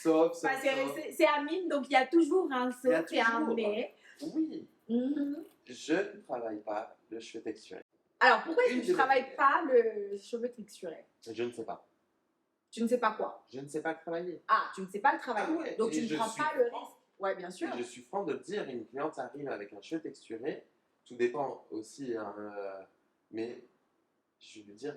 sauf, parce que c'est Amine, donc il y a toujours un Il y a sauf et un toujours. mais. Oui, Mhm. je ne travaille pas le cheveu texturé. Alors, pourquoi est-ce Une que tu de ne mes travailles filières. pas le cheveu texturé? Je ne sais pas. Tu ne sais pas quoi? Je ne sais pas travailler. Ah, tu ne sais pas le travailler. Ah ouais, donc, et tu je ne prends suis pas le franc. risque. Ouais, bien sûr. Et je suis franc de le dire, une cliente arrive avec un cheveu texturé, tout dépend aussi, hein, mais je veux dire,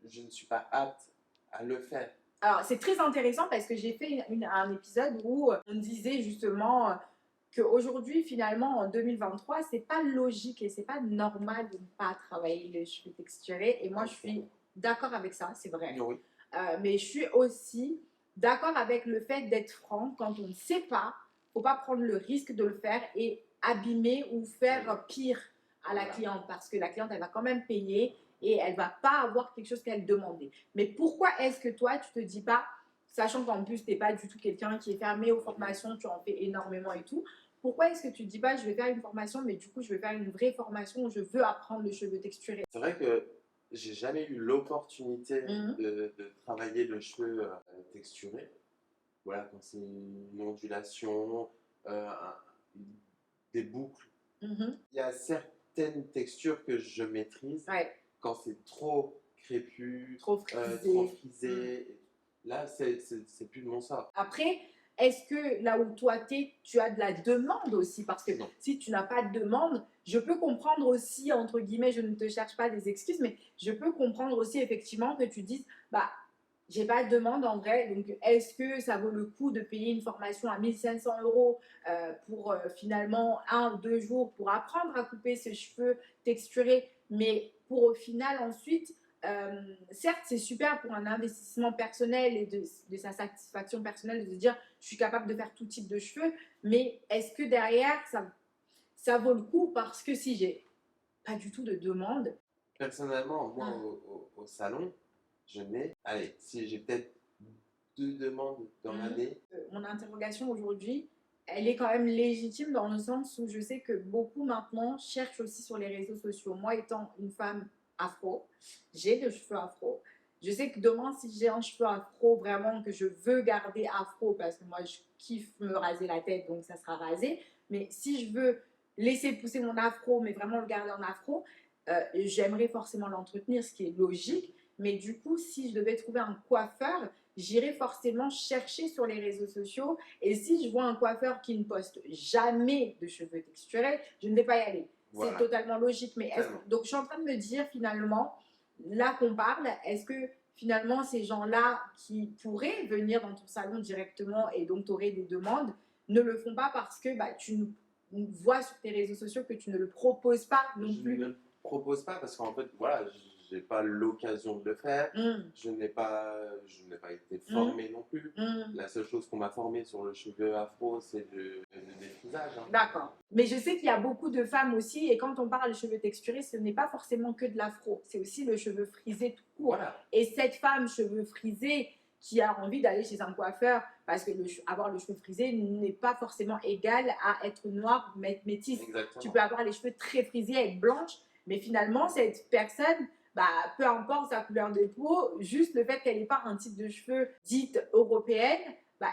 je ne suis pas apte à le faire. Alors, c'est très intéressant parce que j'ai fait un épisode où on disait justement qu'aujourd'hui, finalement, en 2023, c'est pas logique et c'est pas normal de ne pas travailler les cheveux texturés. Et moi, je suis d'accord avec ça, c'est vrai. Oui. Mais je suis aussi d'accord avec le fait d'être franc. Quand on ne sait pas, il ne faut pas prendre le risque de le faire et abîmer ou faire pire à la cliente, parce que la cliente, elle va quand même payer et elle ne va pas avoir quelque chose qu'elle demandait. Mais pourquoi est-ce que toi, tu ne te dis pas, sachant qu'en plus, tu n'es pas du tout quelqu'un qui est fermé aux formations, tu en fais énormément et tout, pourquoi est-ce que tu ne te dis pas, je vais faire une formation, mais du coup, je vais faire une vraie formation où je veux apprendre le cheveu texturé? C'est vrai que j'ai jamais eu l'opportunité de travailler le cheveu texturé. Voilà, quand c'est une ondulation, des boucles. Il y a certaines textures que je maîtrise. Ouais. Quand c'est trop crépus, Trop frisé. trop frisé, là, c'est plus de mon sort. Après, est-ce que là où toi t'es, tu as de la demande aussi? Parce que Non. si tu n'as pas de demande, je peux comprendre aussi, entre guillemets, je ne te cherche pas des excuses, mais je peux comprendre aussi effectivement que tu dises, bah, j'ai pas de demande en vrai, donc est-ce que ça vaut le coup de payer une formation à 1500 € pour finalement 1 ou 2 jours pour apprendre à couper ses cheveux texturés, mais pour au final ensuite, certes c'est super pour un investissement personnel et de sa satisfaction personnelle de se dire je suis capable de faire tout type de cheveux, mais est-ce que derrière ça vaut le coup? Parce que si j'ai pas du tout de demande. Personnellement, moi, au salon, allez, si j'ai peut-être 2 demandes dans l'année. Mon interrogation aujourd'hui, elle est quand même légitime dans le sens où je sais que beaucoup maintenant cherchent aussi sur les réseaux sociaux. Moi étant une femme afro, j'ai des cheveux afro. Je sais que demain, si j'ai un cheveu afro, vraiment que je veux garder afro, parce que moi je kiffe me raser la tête, donc ça sera rasé. Mais si je veux laisser pousser mon afro, mais vraiment le garder en afro, j'aimerais forcément l'entretenir, ce qui est logique. Mais du coup, si je devais trouver un coiffeur, j'irai forcément chercher sur les réseaux sociaux. Et si je vois un coiffeur qui ne poste jamais de cheveux texturés, je ne vais pas y aller. Voilà. C'est totalement logique. Mais donc, je suis en train de me dire finalement, là qu'on parle, est-ce que finalement ces gens-là qui pourraient venir dans ton salon directement et donc tu aurais des demandes, ne le font pas parce que tu nous vois sur tes réseaux sociaux que tu ne le proposes pas non plus. Je ne le propose pas parce qu'en fait, voilà, je n'ai pas l'occasion de le faire. Je n'ai pas été formé non plus. La seule chose qu'on m'a formé sur le cheveu afro, c'est le défrisage. Hein. D'accord. Mais je sais qu'il y a beaucoup de femmes aussi, et quand on parle de cheveux texturés, ce n'est pas forcément que de l'afro, c'est aussi le cheveu frisé tout court. Voilà. Et cette femme cheveux frisés qui a envie d'aller chez un coiffeur, parce que avoir le cheveu frisé n'est pas forcément égal à être noir ou être métisse. Exactement. Tu peux avoir les cheveux très frisés, être blanche, mais finalement, cette personne, peu importe sa couleur de peau, juste le fait qu'elle n'ait pas un type de cheveux dite européenne,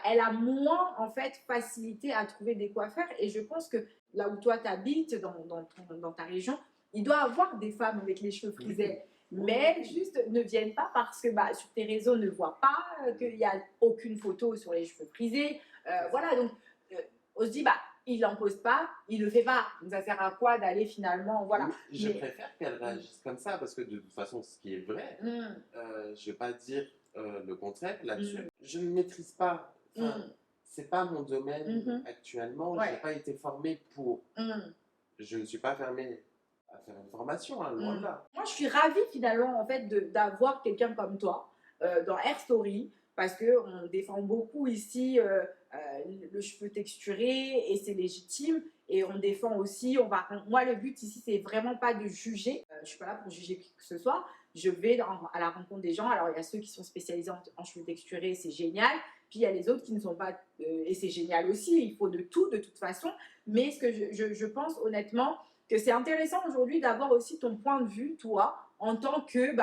elle a moins en fait facilité à trouver des coiffeurs. Et je pense que là où toi tu habites, dans ta région, il doit y avoir des femmes avec les cheveux frisés. Mais juste ne viennent pas parce que sur tes réseaux ne voient pas qu'il n'y a aucune photo sur les cheveux frisés. Voilà, donc on se dit, il n'en pose pas, il ne le fait pas. Donc ça sert à quoi d'aller finalement, voilà. Je préfère qu'elle réagisse comme ça parce que de toute façon, ce qui est vrai, je ne vais pas dire le contraire là-dessus. Je ne maîtrise pas. C'est pas mon domaine actuellement. Ouais. Je n'ai pas été formée pour. Je ne suis pas fermée à faire une formation, hein, loin de là. Moi, je suis ravie finalement en fait d'avoir quelqu'un comme toi dans Air Story parce qu'on défend beaucoup ici le cheveu texturé et c'est légitime. Et on défend aussi, moi le but ici c'est vraiment pas de juger, je suis pas là pour juger qui que ce soit, je vais à la rencontre des gens. Alors il y a ceux qui sont spécialisés en cheveux texturés, c'est génial, puis il y a les autres qui ne sont pas, et c'est génial aussi, il faut de tout de toute façon, mais ce que je pense honnêtement que c'est intéressant aujourd'hui d'avoir aussi ton point de vue, toi, en tant que,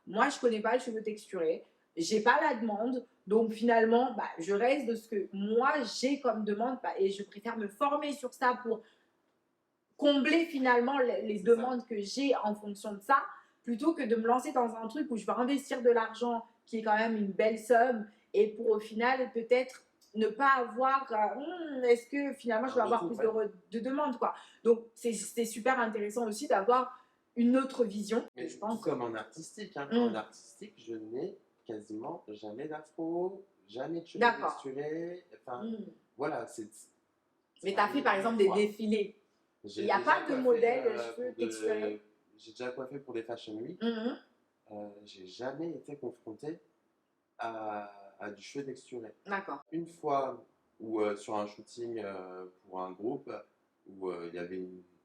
moi je connais pas le cheveu texturé, j'ai pas la demande, donc finalement, je reste de ce que moi j'ai comme demande et je préfère me former sur ça pour combler finalement les demandes que j'ai en fonction de ça, plutôt que de me lancer dans un truc où je vais investir de l'argent qui est quand même une belle somme et pour au final peut-être ne pas avoir, est-ce que finalement je vais avoir plus de demandes quoi. Donc c'est super intéressant aussi d'avoir une autre vision. Mais je pense comme en artistique, hein. En artistique, je n'ai quasiment jamais d'afro, jamais de cheveux texturés. Enfin, voilà. Mais tu as fait par exemple des défilés. Il n'y a pas de modèle de cheveux texturés. J'ai déjà coiffé pour des Fashion Week. J'ai jamais été confronté à du cheveu texturé. D'accord. Une fois où sur un shooting pour un groupe où il y avait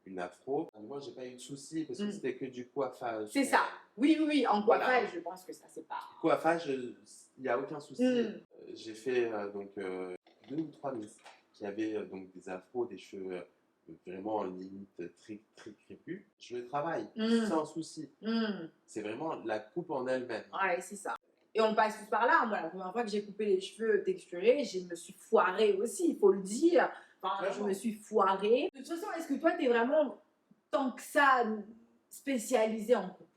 une afro, moi j'ai pas eu de soucis parce que c'était que du coiffage. C'est ça. Oui, en coiffage, je pense que ça c'est pas. Coiffage, il n'y a aucun souci. J'ai fait donc 2 ou 3 miss qui avaient donc des afros, des cheveux vraiment en limite très très crépus. Je le travaille sans souci. C'est vraiment la coupe en elle-même. Ouais, c'est ça. Et on passe tous par là. Moi, la première fois que j'ai coupé les cheveux texturés, je me suis foirée aussi, il faut le dire. Enfin, je me suis foirée. De toute façon, est-ce que toi, tu es vraiment tant que ça spécialisée en coupe?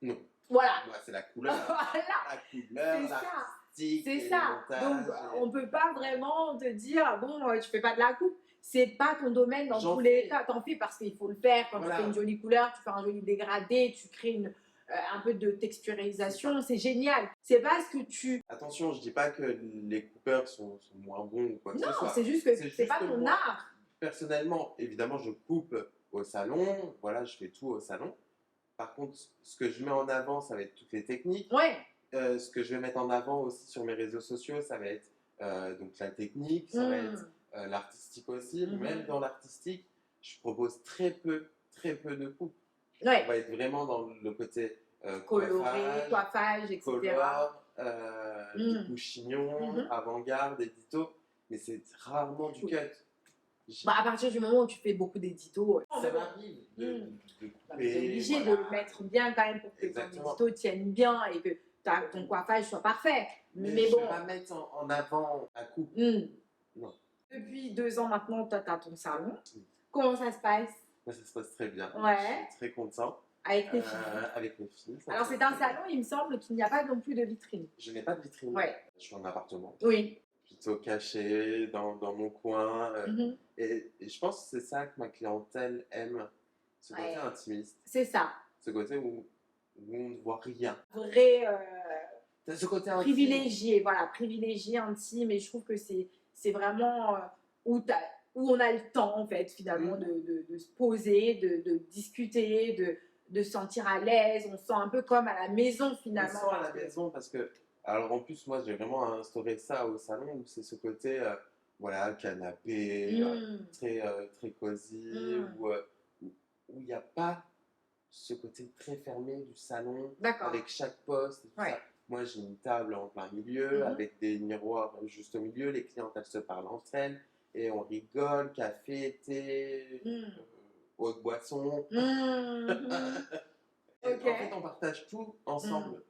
Non. Voilà. Moi, c'est la couleur. Voilà. La couleur, l'artistique. C'est ça. Donc, on ne peut pas vraiment te dire, bon, tu fais pas de la coupe. C'est pas ton domaine dans tous les cas. T'en fais parce qu'il faut le faire. Quand tu fais une jolie couleur, tu fais un joli dégradé, tu crées un peu de texturisation, c'est génial. C'est pas ce que tu... Attention, je dis pas que les coupeurs sont moins bons ou quoi que ce soit. Non, c'est juste que c'est pas ton art. Personnellement, évidemment, je coupe au salon. Voilà, je fais tout au salon. Par contre, ce que je mets en avant, ça va être toutes les techniques. Ouais. Ce que je vais mettre en avant aussi sur mes réseaux sociaux, ça va être donc la technique, ça va être l'artistique aussi. Même dans l'artistique, je propose très peu de coupes. Ouais. On va être vraiment dans le côté Coloré, coiffage, etc. color, du Mm. coup chignon, Mhm. avant-garde, édito, mais c'est rarement du Oui. cut. Bah, à partir du moment où tu fais beaucoup d'éditos, Ça m'arrive de t'es couper, obligé de voilà. le mettre bien quand même pour que ton Exactement. édito tienne bien et que ton coiffage soit parfait. Mais Mais je bon. vais pas mettre en avant à coupe. Non. Depuis 2 ans maintenant, toi, tu as ton salon. Mm. Comment ça se passe Moi, ça se passe très bien. Ouais. Je suis très content. avec tes filles? Avec mes filles. ça Alors, se c'est passe un très bien. salon, il me semble qu'il n'y a pas non plus de vitrine. Je n'ai pas de vitrine. Ouais. Je suis en appartement. Oui. Plutôt caché dans mon coin. Mhm. Et je pense que c'est ça que ma clientèle aime. Ce côté Ouais. intimiste. C'est ça. Ce côté où on ne voit rien. Vrai C'est ce côté intime. privilégié, voilà, privilégié, intime. Et je trouve que c'est vraiment où on a le temps, en fait, finalement, Mhm. de se poser, de discuter, de se sentir à l'aise. On se sent un peu comme à la maison, On finalement. sent à la maison parce que, alors en plus, moi j'ai vraiment instauré ça au salon où c'est ce côté, voilà, canapé, très cosy, où il n'y a pas ce côté très fermé du salon D'accord. avec chaque poste et tout Ouais. ça. Moi j'ai une table en plein milieu avec des miroirs juste au milieu, les clientes elles se parlent entre elles et on rigole, café, thé, eau de boisson. Et Ok. en fait, on partage tout ensemble.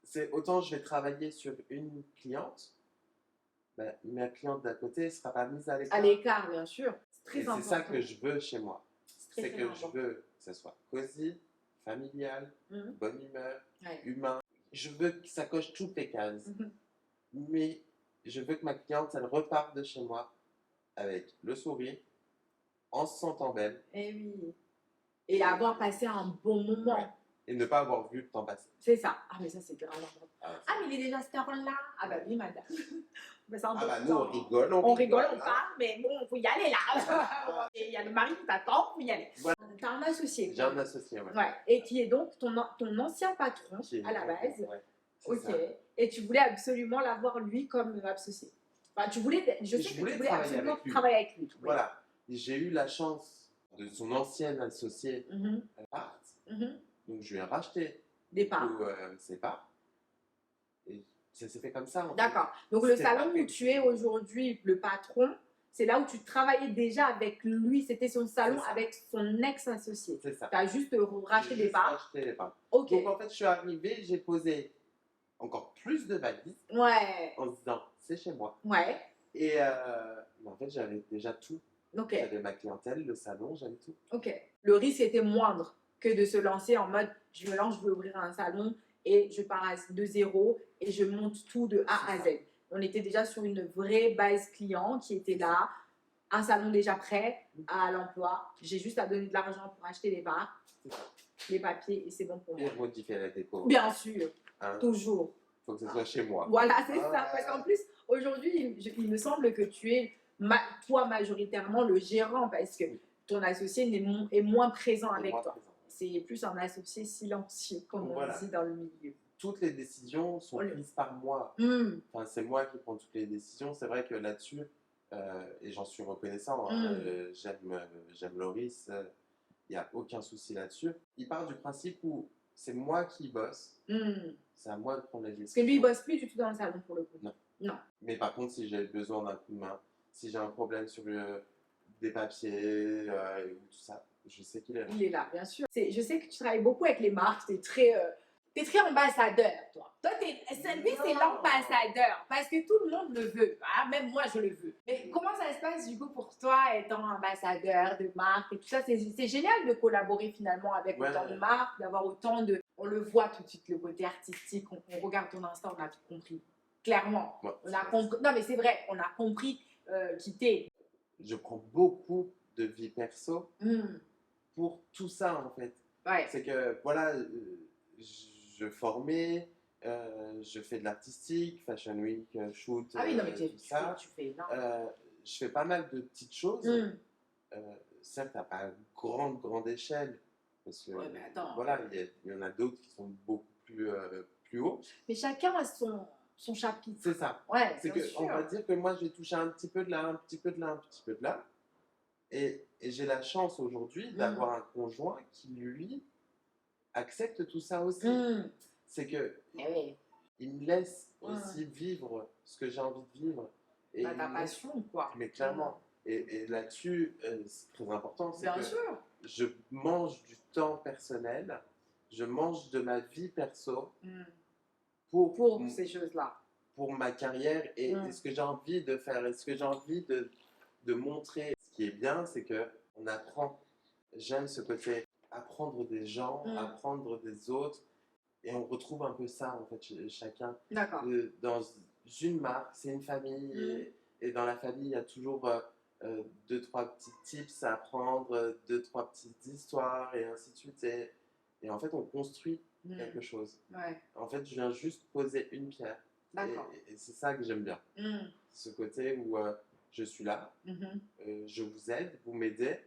C'est autant je vais travailler sur une cliente, bah, ma cliente d'à côté ne sera pas mise à l'écart. À l'écart, bien sûr. C'est très Et important. c'est ça que je veux chez moi. Très, C'est très que important. je veux que ça soit cosy, familial, bonne humeur, humain. Je veux que ça coche toutes les cases. Mais je veux que ma cliente, elle reparte de chez moi avec le sourire, en se sentant belle. Et oui. Et avoir passé un bon moment. Ouais. Et ne pas avoir vu le temps passer. C'est ça. Ah, mais ça, c'est grave important. Ah, mais il est déjà cette heure-là. Ah, bah oui, madame. Mais c'est important. Nous, on rigole, on rigole, on hein. parle, mais bon, il faut y aller là. Et il y a le mari qui t'attend, il faut y aller. Voilà. T'as un associé. J'ai un associé, ouais. Ouais. Et qui est donc ton ancien patron à la base. Ouais, ok. ça. Et tu voulais absolument l'avoir lui comme associé. Enfin, je sais que tu voulais absolument travailler avec lui. Voilà. J'ai eu la chance de son ancienne associée parte. Donc je lui ai racheté des parts. ses parts. Et ça s'est fait comme ça. D'accord. Donc le salon où tu es aujourd'hui le patron, c'est là où tu travaillais déjà avec lui, c'était son salon avec son ex-associé. C'est ça. Tu as juste racheté des parts. Racheté les parts. Ok. Donc en fait, je suis arrivée, j'ai posé encore plus de valises. Ouais. En se disant, c'est chez moi. Ouais. Et en fait, j'avais déjà tout. Ok. J'avais ma clientèle, le salon, j'avais tout. Ok. Le risque était moindre que de se lancer en mode, je me lance, je veux ouvrir un salon et je pars de zéro et je monte tout de A à Z. On était déjà sur une vraie base client qui était là, un salon déjà prêt à l'emploi. J'ai juste à donner de l'argent pour acheter les parts, les papiers et c'est bon pour moi. Et modifier la déco. Bien sûr, toujours. Il faut que ce soit chez moi. Voilà, c'est ça. Parce qu'en plus, aujourd'hui, il me semble que tu es, toi majoritairement, le gérant parce que ton associé est moins présent avec toi. C'est plus un associé silencieux, comme on dit dans le milieu. Toutes les décisions sont prises par moi. Enfin, c'est moi qui prends toutes les décisions. C'est vrai que là-dessus, et j'en suis reconnaissant, j'aime Loris, il n'y a aucun souci là-dessus. Il part du principe où c'est moi qui bosse, c'est à moi de prendre les décisions. Parce que lui, il bosse plus du tout dans le salon pour le coup. Non. Mais par contre, si j'ai besoin d'un coup de main, si j'ai un problème sur des papiers ou tout ça, je sais qu'il est là. Il est là, bien sûr. Je sais que tu travailles beaucoup avec les marques, tu es très ambassadeur, toi. Lui, c'est l'ambassadeur, parce que tout le monde le veut. Hein? Même moi, je le veux. Mais comment ça se passe, du coup, pour toi, étant ambassadeur de marque et tout ça? C'est génial de collaborer, finalement, avec autant de marques, d'avoir autant de... On le voit tout de suite, le côté artistique. On regarde ton Insta, on a tout compris. Clairement. On a compris... Non, mais c'est vrai, on a compris qui t'es. Je prends beaucoup de vie perso pour tout ça, en fait. Ouais. C'est que, voilà... je formais, je fais de l'artistique, Fashion Week, shoot, ah oui, non, mais tout ça. Tu fais je fais pas mal de petites choses, certes à pas grande échelle, parce que voilà, il y en a d'autres qui sont beaucoup plus hauts. Mais chacun a son chapitre. C'est ça. Ouais, c'est que on va dire que moi j'ai touché un petit peu de là, un petit peu de là, un petit peu de là, et j'ai la chance aujourd'hui d'avoir un conjoint qui lui accepte tout ça aussi. Mm. C'est que Mais oui, il me laisse Ouais. aussi vivre ce que j'ai envie de vivre. Et bah, il ta me laisse- passion, quoi. Mais clairement. Et là-dessus, c'est très important, c'est Bien que sûr. je mange du temps personnel, je mange de ma vie perso Mm. pour, Pour ces choses-là. pour ma carrière et ce que j'ai envie de faire et ce que j'ai envie de montrer. Ce qui est bien, c'est que on apprend. J'aime ce côté apprendre des gens, Mm. apprendre des autres. Et on retrouve un peu ça, en fait, chacun. D'accord. Dans une marque, c'est une famille. Et dans la famille, il y a toujours deux, trois petits tips à apprendre, deux, trois petites histoires, et ainsi de suite. Et en fait, on construit Mm. quelque chose. Ouais, En fait, je viens juste poser une pierre. d'accord. Et c'est ça que j'aime bien. Mm. Ce côté où je suis là, Mhm. je vous aide, vous m'aidez,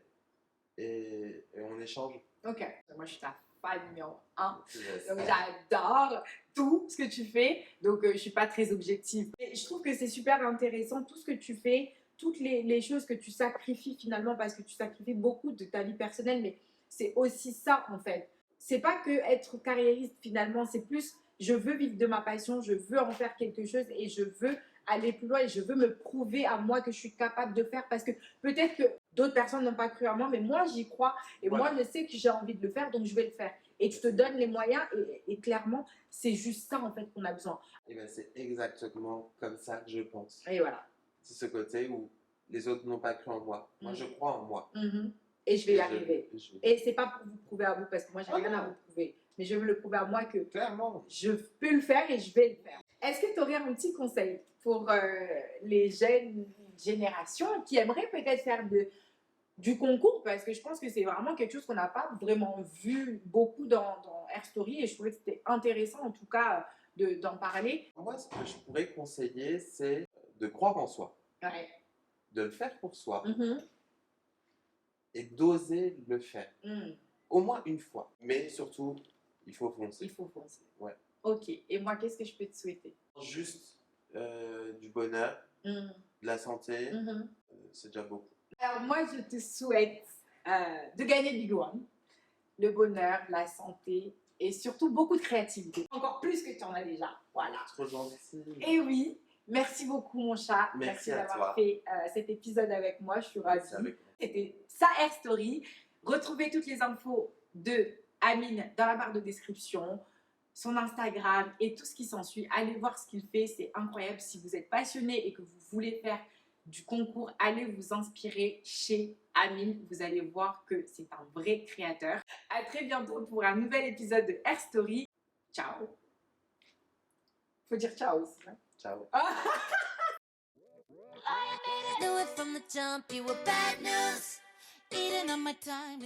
et on échange. Ok. Moi, je suis ta fan numéro 1. Yes. Donc, j'adore tout ce que tu fais. Donc, je ne suis pas très objective. Et je trouve que c'est super intéressant, tout ce que tu fais, toutes les choses que tu sacrifies finalement, parce que tu sacrifies beaucoup de ta vie personnelle, mais c'est aussi ça, en fait. C'est pas que être carriériste, finalement, c'est plus, je veux vivre de ma passion, je veux en faire quelque chose et je veux aller plus loin et je veux me prouver à moi que je suis capable de faire, parce que peut-être que d'autres personnes n'ont pas cru à moi, mais moi, j'y crois. Et Voilà. moi, je sais que j'ai envie de le faire, donc je vais le faire. Et tu te donnes les moyens, et clairement, c'est juste ça, en fait, qu'on a besoin. Et ben, c'est exactement comme ça que je pense. Et voilà. C'est ce côté où les autres n'ont pas cru en moi. Moi, je crois en moi. Mhm. Et je vais y arriver. Et c'est pas pour vous prouver à vous, parce que moi, j'ai Oh rien non. à vous prouver. Mais je veux le prouver à moi que Clairement. je peux le faire et je vais le faire. Est-ce que tu aurais un petit conseil pour les jeunes générations qui aimeraient peut-être faire du concours? Parce que je pense que c'est vraiment quelque chose qu'on n'a pas vraiment vu beaucoup dans Air Story, et je trouvais que c'était intéressant en tout cas d'en parler. Moi, ce que je pourrais conseiller, c'est de croire en soi, Ouais. de le faire pour soi Mhm. et d'oser le faire. Mm. Au moins une fois. Mais surtout, il faut foncer. Il faut foncer. Ouais. Ok. Et moi, qu'est-ce que je peux te souhaiter? Juste du bonheur, Mm. de la santé, Mhm. c'est déjà beaucoup. Alors moi, je te souhaite de gagner Big One, le bonheur, la santé et surtout beaucoup de créativité. Encore plus que tu en as déjà. Voilà. Trop gentil. Et oui, merci beaucoup mon chat. Merci à d'avoir toi. fait cet épisode avec moi. Je suis ravie. C'est avec moi. C'était sa Air Story. Retrouvez toutes les infos de Amine dans la barre de description, son Instagram et tout ce qui s'ensuit. Allez voir ce qu'il fait, c'est incroyable. Si vous êtes passionné et que vous voulez faire du concours, allez vous inspirer chez Amine. Vous allez voir que c'est un vrai créateur. À très bientôt pour un nouvel épisode de Air Story. Ciao. Faut dire ciao aussi. Hein? Ciao. Knew it from the jump, you were bad news. Eating on my time.